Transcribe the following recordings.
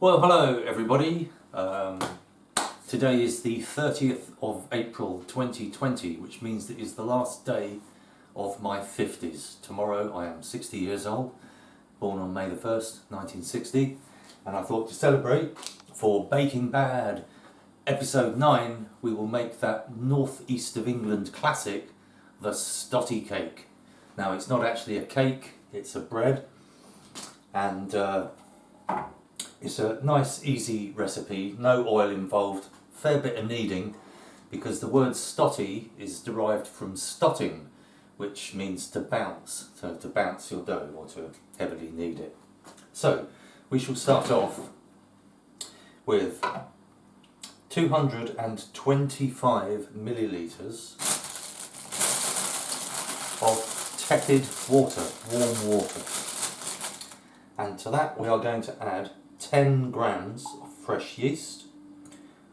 Well, hello everybody. Today is the 30th of April 2020, which means that it is the last day of my 50s. Tomorrow I am 60 years old, born on May the 1st, 1960, and I thought to celebrate, for Baking Bad episode 9, we will make that northeast of England classic, the Stottie cake. Now it's not actually a cake, it's a bread, and it's a nice easy recipe, no oil involved, fair bit of kneading, because the word stottie is derived from stotting, which means to bounce, so to bounce your dough or to heavily knead it. So we shall start off with 225 millilitres of tepid water, warm water. And to that we are going to add 10 grams of fresh yeast,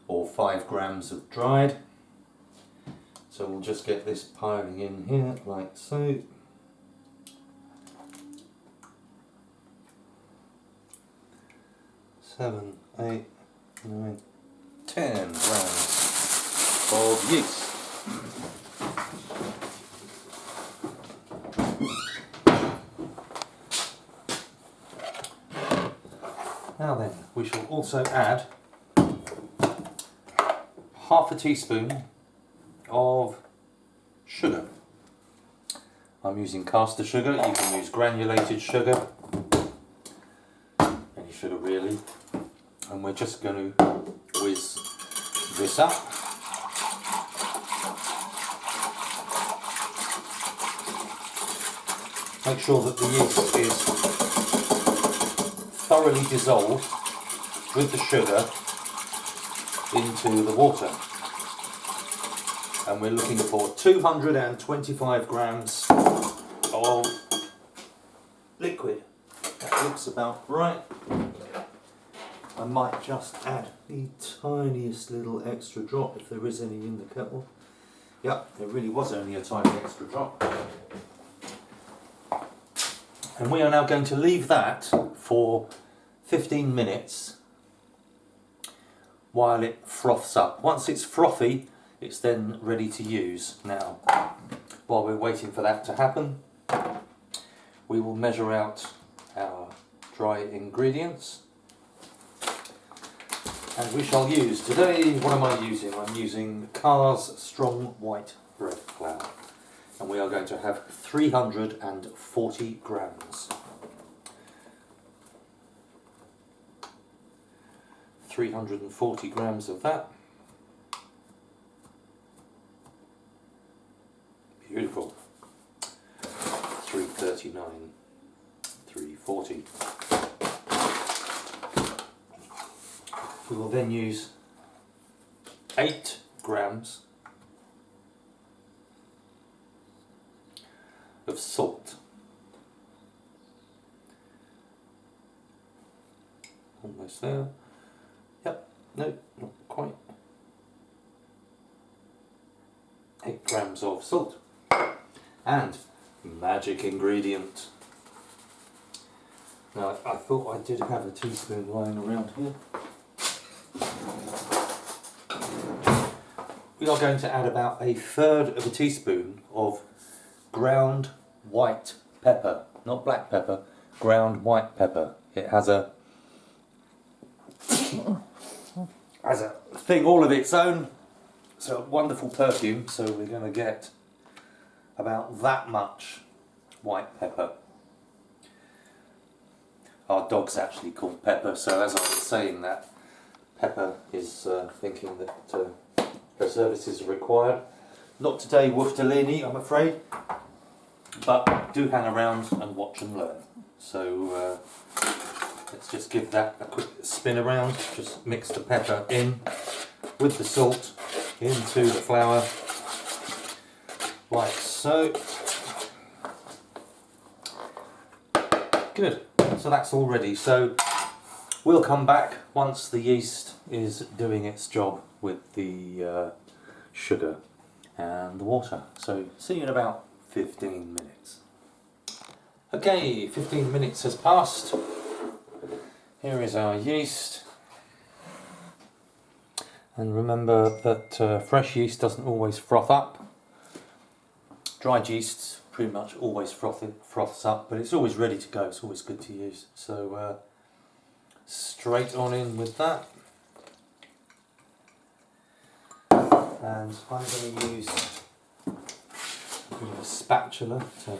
or 5 grams of dried. So we'll just get this piling in here like so. Seven, 8, 9, 10 grams of yeast. Now then, we shall also add half a teaspoon of sugar. I'm using caster sugar, you can use granulated sugar, any sugar really, and we're just going to whiz this up. Make sure that the yeast is thoroughly dissolved with the sugar into the water, and we're looking for 225 grams of liquid. That looks about right. I might just add the tiniest little extra drop if there is any in the kettle. Yep, there really was only a tiny extra drop. And we are now going to leave that for 15 minutes while it froths up. Once it's frothy, it's then ready to use. Now, while we're waiting for that to happen, we will measure out our dry ingredients. And we shall use today, what am I using? I'm using Carr's strong white bread flour. And we are going to have 340 grams. 340 grams of that. Beautiful. 339, 340. We will then use 8 grams of salt. Almost there. Yep, no, not quite. 8 grams of salt. And magic ingredient. Now, I thought I did have a teaspoon lying around here. We are going to add about 1/3 of a teaspoon of ground white pepper, not black pepper, ground white pepper. It has a thing all of its own. It's a wonderful perfume, so we're going to get about that much white pepper. Our dog's actually called Pepper, so as I was saying that, Pepper is thinking that her services are required. Not today, Wooftolini, I'm afraid, but do hang around and watch and learn. So let's just give that a quick spin around. Just mix the pepper in with the salt into the flour, like so. Good, so that's all ready. So we'll come back once the yeast is doing its job with the sugar and the water. So see you in about 15 minutes. Okay, 15 minutes has passed. Here is our yeast. And remember that fresh yeast doesn't always froth up. Dried yeast pretty much always froths up, but it's always ready to go. It's always good to use. So straight on in with that. And I'm going to use a bit of a spatula to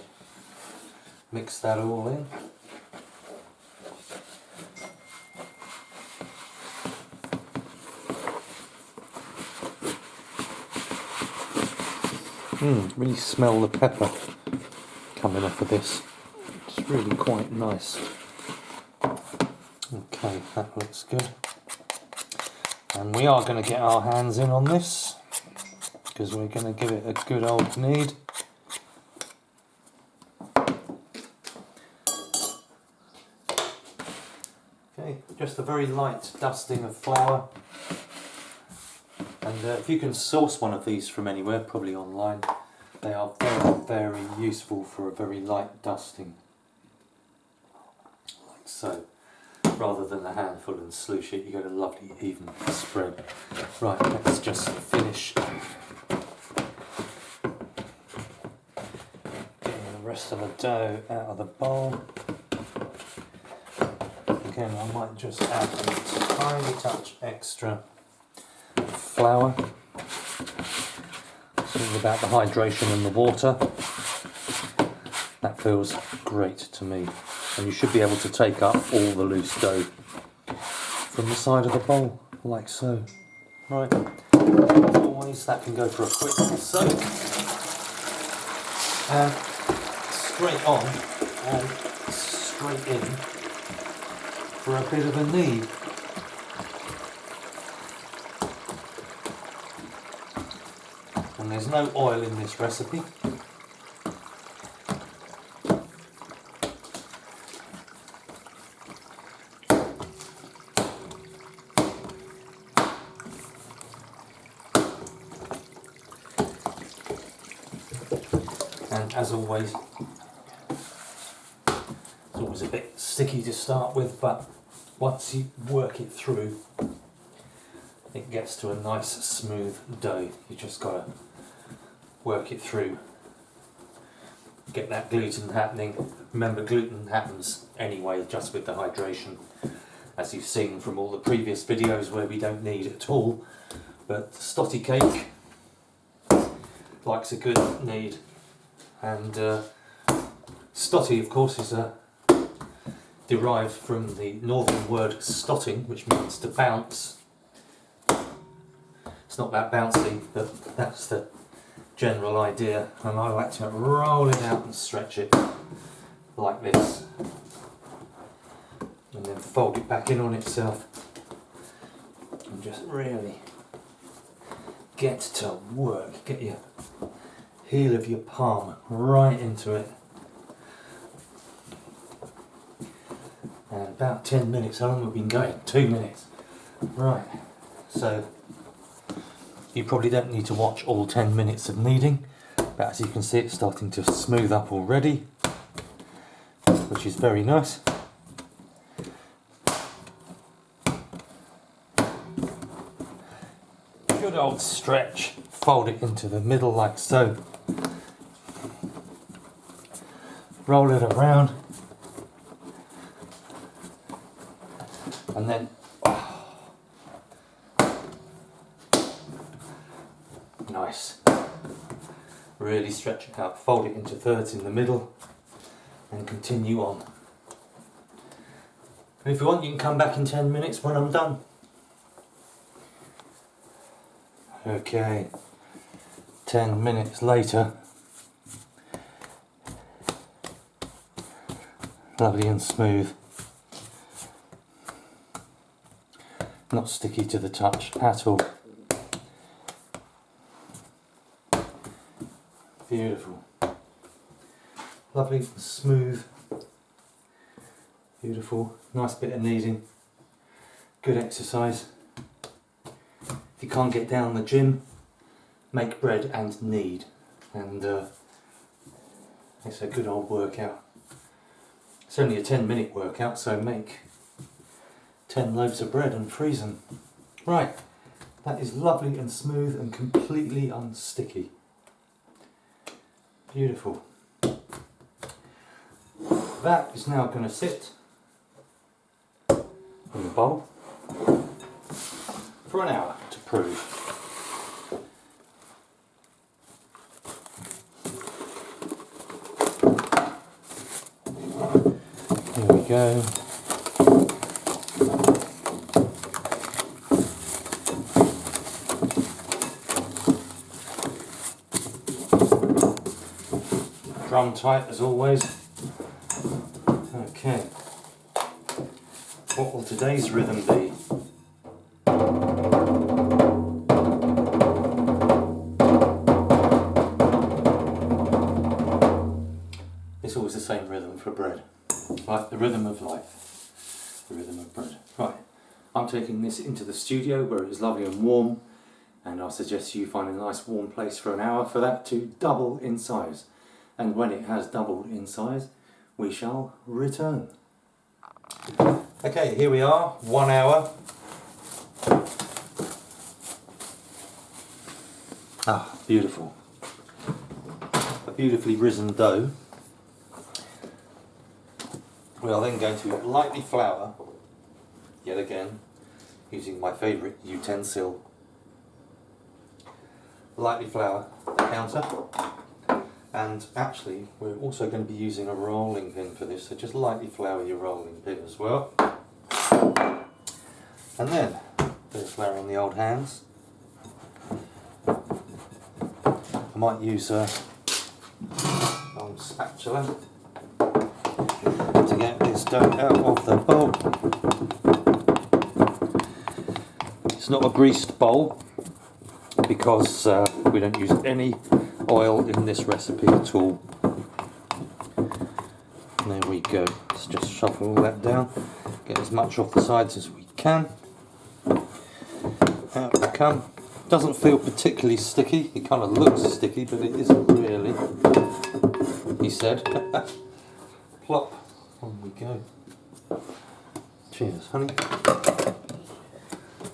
mix that all in. Really smell the pepper coming off of this. It's really quite nice. Okay, that looks good. And we are going to get our hands in on this because we're going to give it a good old knead. Okay, just a very light dusting of flour. And if you can source one of these from anywhere, probably online, they are very, very useful for a very light dusting. Like so. Rather than a handful and sloosh it, you get a lovely even spread. Right, let's just finish getting the rest of the dough out of the bowl. Again, I might just add a tiny touch extra flour. It's all about the hydration and the water. That feels great to me. And you should be able to take up all the loose dough from the side of the bowl, like so. Right, as always, that can go for a quick soak. And straight on and straight in for a bit of a knead. And there's no oil in this recipe. And as always, it's always a bit sticky to start with, but once you work it through, it gets to a nice smooth dough. You just got to work it through, get that gluten happening. Remember, gluten happens anyway just with the hydration, as you've seen from all the previous videos where we don't need it at all. But Stottie cake likes a good knead. And Stottie, of course, is derived from the northern word stotting, which means to bounce. It's not that bouncy, but that's the general idea. And I like to roll it out and stretch it like this. And then fold it back in on itself. And just really get to work. Get your heel of your palm right into it. And about 10 minutes, how long have we been going? 2 minutes. Right, so you probably don't need to watch all 10 minutes of kneading, but as you can see, it's starting to smooth up already, which is very nice. Good old stretch, fold it into the middle like so. Roll it around, and then nice. Really stretch it out, fold it into thirds in the middle, and continue on. And if you want, you can come back in 10 minutes when I'm done. Okay, 10 minutes later. Lovely and smooth. Not sticky to the touch at all. Beautiful. Lovely and smooth. Beautiful. Nice bit of kneading. Good exercise. If you can't get down the gym, make bread and knead. And it's a good old workout. It's only a 10-minute workout, so make 10 loaves of bread and freeze them. Right, that is lovely and smooth and completely unsticky. Beautiful. That is now going to sit in the bowl for an hour to prove. Here we go. Drum tight as always. Okay. What will today's rhythm be? It's always the same rhythm for bread. Like the rhythm of life. The rhythm of bread. Right. I'm taking this into the studio where it is lovely and warm, and I suggest you find a nice warm place for an hour for that to double in size. And when it has doubled in size, we shall return. Okay, here we are, 1 hour. Ah, beautiful. A beautifully risen dough. We are then going to lightly flour, yet again, using my favourite utensil. Lightly flour the counter. And actually, we're also going to be using a rolling pin for this, so just lightly flour your rolling pin as well. And then, a bit of flour on the old hands. I might use an old spatula to get this dough out of the bowl. It's not a greased bowl because we don't use any oil in this recipe at all. There we go. Let's just shuffle all that down. Get as much off the sides as we can. Out they come. Doesn't feel particularly sticky. It kind of looks sticky, but it isn't really. He said. Plop. On we go. Cheers, honey.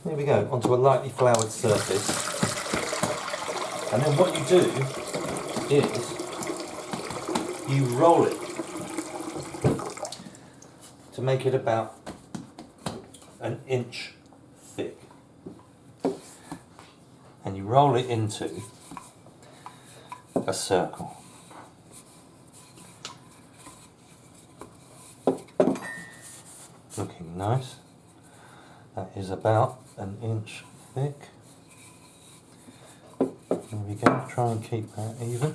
There we go. Onto a lightly floured surface. And then what you do is you roll it to make it about an inch thick. And you roll it into a circle. Looking nice. That is about an inch thick. There we go, try and keep that even.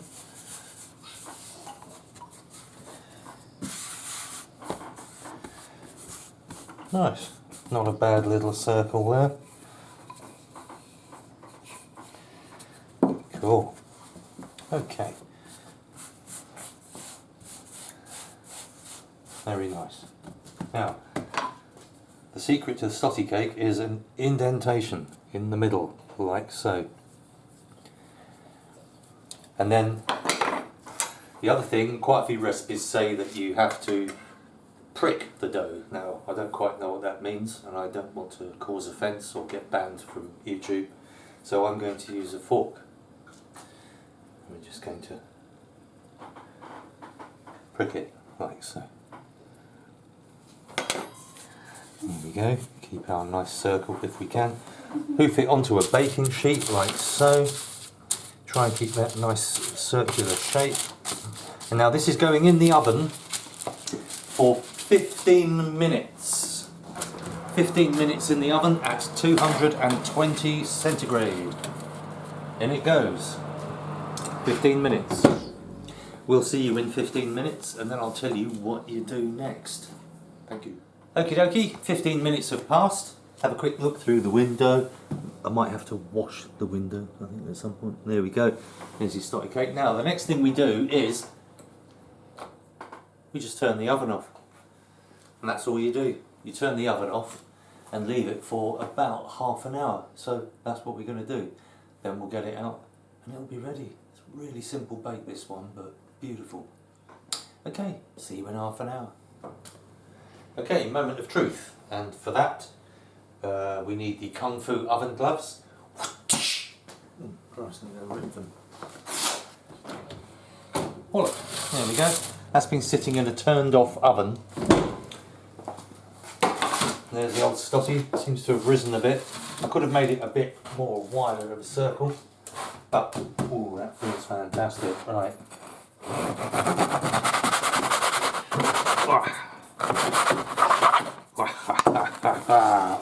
Nice, not a bad little circle there. Cool. Okay. Very nice. Now, the secret to the Stottie cake is an indentation in the middle, like so. And then the other thing, quite a few recipes say that you have to prick the dough. Now, I don't quite know what that means, and I don't want to cause offence or get banned from YouTube, so I'm going to use a fork. We're just going to prick it like so. There we go. Keep our nice circle if we can. Hoof it onto a baking sheet like so. Try and keep that nice circular shape. And now this is going in the oven for 15 minutes. 15 minutes in the oven at 220 centigrade. In it goes. 15 minutes. We'll see you in 15 minutes and then I'll tell you what you do next. Thank you. Okie dokie, 15 minutes have passed. Have a quick look through the window. I might have to wash the window, I think, at some point. There we go. There's your Stottie cake. Now, the next thing we do is we just turn the oven off. And that's all you do. You turn the oven off and leave it for about half an hour. So that's what we're going to do. Then we'll get it out and it'll be ready. It's a really simple bake, this one, but beautiful. Okay, see you in half an hour. Okay, moment of truth. and for that we need the Kung Fu oven gloves. Oh, Christ, I'm going to rip them. Well, look, there we go. That's been sitting in a turned off oven. There's the old Stottie, seems to have risen a bit. I could have made it a bit more wider of a circle, but ooh, that feels fantastic. Right.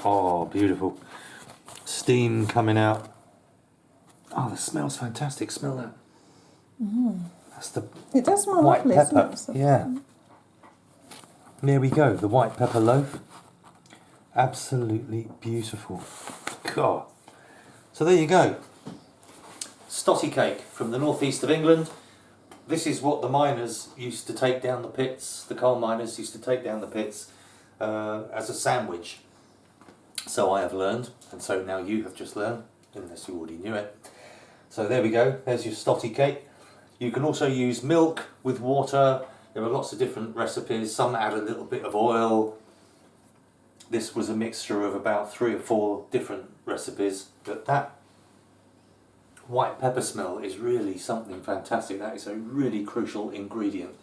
Oh, beautiful. Steam coming out. Oh, the smell's fantastic. Smell that. That's the It does smell white lovely, pepper. doesn't it? Yeah. There we go, the white pepper loaf. Absolutely beautiful. God. So there you go. Stottie cake from the northeast of England. This is what the miners used to take down the pits, the coal miners used to take down the pits as a sandwich. So I have learned, and so now you have just learned, unless you already knew it. So there we go, there's your Stottie cake. You can also use milk with water. There are lots of different recipes. Some add a little bit of oil. This was a mixture of about 3 or 4 different recipes. But that white pepper smell is really something fantastic. That is a really crucial ingredient,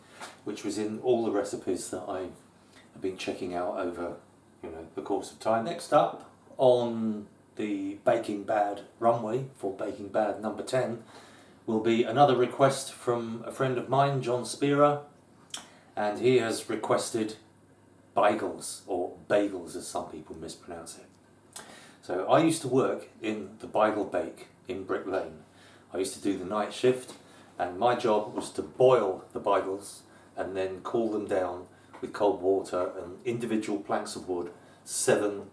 which was in all the recipes that I have been checking out over, the course of time. Next up on the Baking Bad runway for Baking Bad number 10 will be another request from a friend of mine, John Spearer, and he has requested bagels, or bagels as some people mispronounce it. So I used to work in the bagel bake in Brick Lane. I used to do the night shift, and my job was to boil the bagels and then cool them down with cold water and individual planks of wood, 7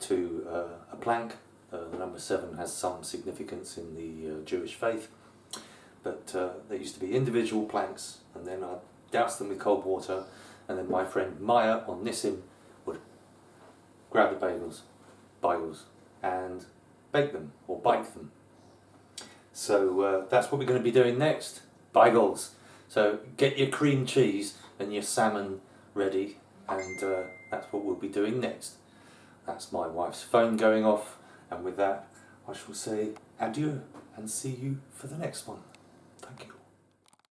to a plank. The number 7 has some significance in the Jewish faith, but there used to be individual planks, and then I'd douse them with cold water, and then my friend Maya or Nissim would grab the bagels and bake them or bake them. So that's what we're going to be doing next, bagels. So get your cream cheese and your salmon ready, and that's what we'll be doing next. That's my wife's phone going off, and with that I shall say adieu and see you for the next one.